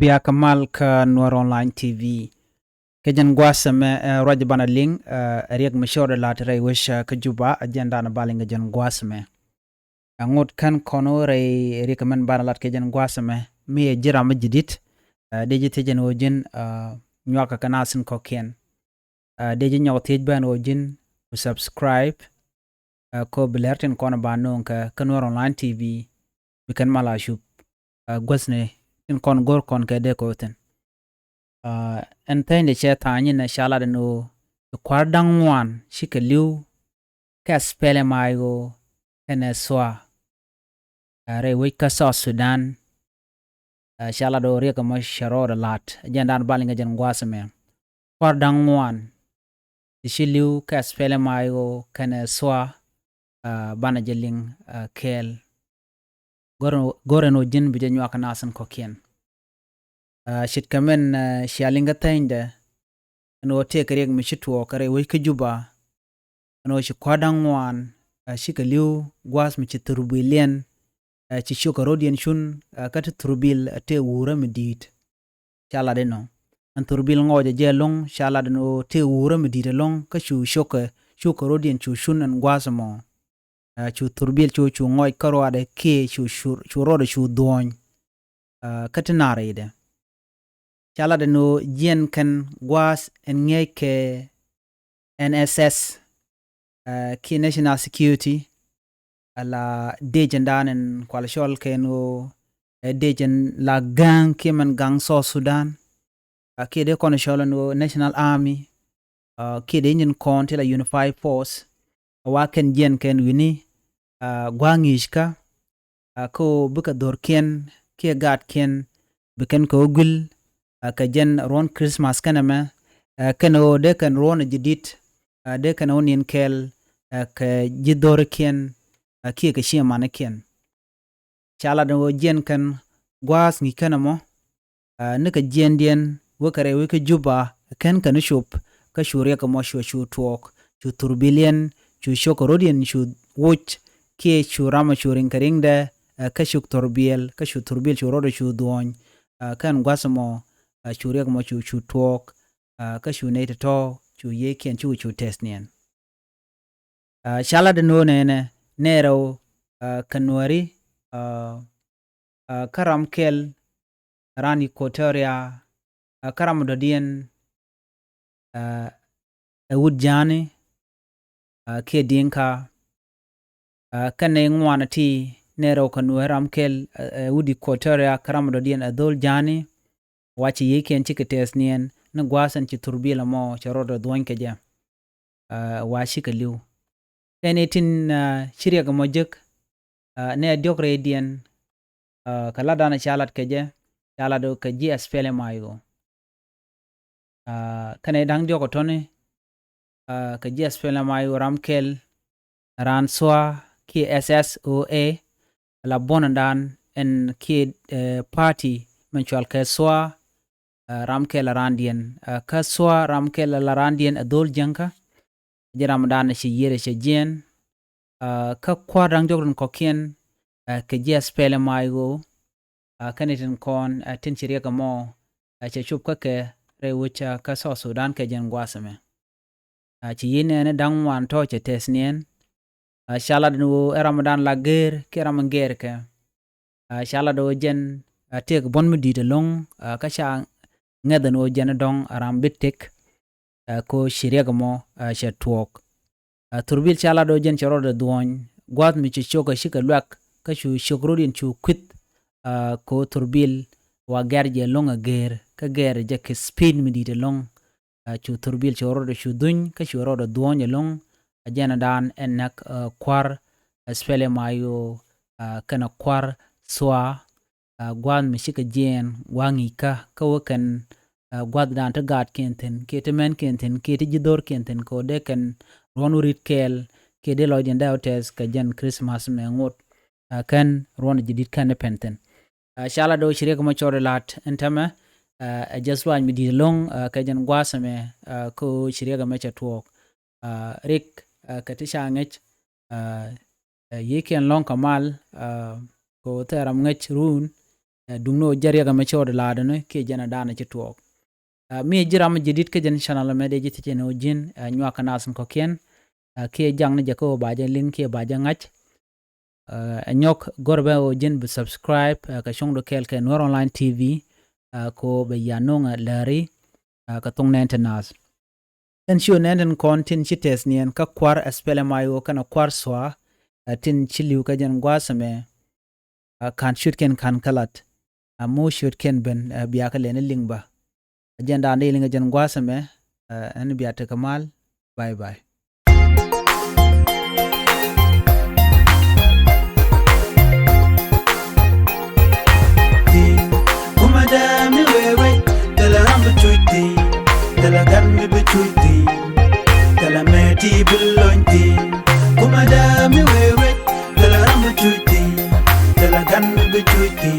biya kamal ka nuer online TV kejen gwasame roja bana ling riek mashore latare wish ka juba agenda na balinga jen gwasame ngot kan kono re recommend bana lat kejen gwasame mi jira majidit deji jen ojin nywaka kanasin koken deji nyaw tej ban ojin subscribe ko belerten kono banon ka nuer online TV bikan mala shup gwasne in kon gor kon ke de koten enten de cheta na shala de no kwardang ŋuaan shike liu ka SPLM IO and SSOA re wika South Sudan shala do rieka mo sharo de lat jendan balinga jen gwasame kwardang ŋuaan shi liu ka SPLM IO kan SSOA bana jeling kel goreno jin bije nywaka nasan kokien shit kamen shalinga tainde no te kare mi shitwo kare wai ka juba no shi kwadang ŋuaan shi ka liu gwas mi chitrubilien chi shoka rodien shun ka trubil te wura mi dit chala de no an turbil ngoje je long shala de no te wura mi dit long ka shu shoka rodien chu shun an gwas mo chu turbil chu ngoy karo ade ke chu rode chu doñ katinare ide chala de no jien kan gwas en ngey ke NSS ki national security ala dejen danen kwalshol ke no dejen la gang ki man gang so Sudan ki de kono shol no national army ki de nyin kon la unified force wa ken jien ken wini gwangishka ko buka dorken ki gat ken biken ko gul ka jen ron Christmas kanama kano de kan ron jidit de kan onin kel ka jidor ken ki ka shia manaken chala do jen kan gwas ngi kanamo nika jen dien wakare wika juba ken kan shop ka shure ka mo shu twok chu turbilien chu shoko rodien chu wuch ki chu rama shurin karingde ka shuk turbil ka shu turbil chu rodo chu doñ kan gwasamo churiek mo chu twok ka shu ne to chu ye ken chu test nien shala de no ne nero kanwari karam kel rani kotoria karam dodien wood jani ke dinka kane ŋuaan ti nero kanwaram kel wudi kotoria karam dodien adol jani wachi yeken chike tesnien na gwasan chi turbila mo charodo dwanke ja washi ka liu tenetin shirya ga mojek ne diok redien kala dana chalat keje chalado ka ji SPLM IO kane dang dioko tone ka ji SPLM IO ramkel ran swa ki SSOA la bonandan en ki party menchual ka swa ramkel randien ka swa ramkel la randien adol janka jiram dan shi yere shi jen ka kwadang jogron kokien ka ji SPLM IO kanitin kon tin shirya ka mo che chup ka ke re wucha ka so Sudan ke jen gwasame chi yine ne dang wan to che tesnien shala do ramadan la ger ke ramanger ke shala do jen tek bon mi dite long ka sha ngeden o jen dong aram bitek ko shirya mo she twok turbil shala do jen choro de doñ gwat mi chi choka shika lwak ka shu shukrodin chu kwit ko turbil wa gerje longa ger ka ger je ke speed mi dite long chu turbil choro de shu duñ ka shu ro de doñ long ajana dan enak kwar SPLM IO kana kwar swa gwad mi shika jen wangi ka wakan gwad dan ta gad kenten kete men kenten kete jidor kenten ko de kan ronurit kel kede loidien daotes ka jen Christmas me ngot kan ron jidit kan penten shala do shirek mo chore lat entama just wan mi di long ka jen gwasame ko shirek me chatwok rik katisha ngech yeken long kamal ko teram ngech run dungno jariya ga mecho de lada no ke jana dana chituok mi jiram jidit ke jan channel me de jiti no jin nywa kana sun ko ken ke jang ne jako ba ja link ke ba ja ngach nyok gorbe o jin be subscribe ka shong do kel ke nuer online tv ko be yanonga Lääri ka tong nen tenas en shu nen kon tin chites nien ka kwar SPLM IO kana kwar swa tin chiliu ka jan gwasame kan shoot ken kan kalat mo shoot ken ben biya ka len lingba agenda ne linga jan gwasame en biya te kamal bye bye Kumadami wewe tala rambu chuiti tala ganmi bichuiti tala meti bilonti kumadami wewe tala rambu chuiti tala ganmi bichuiti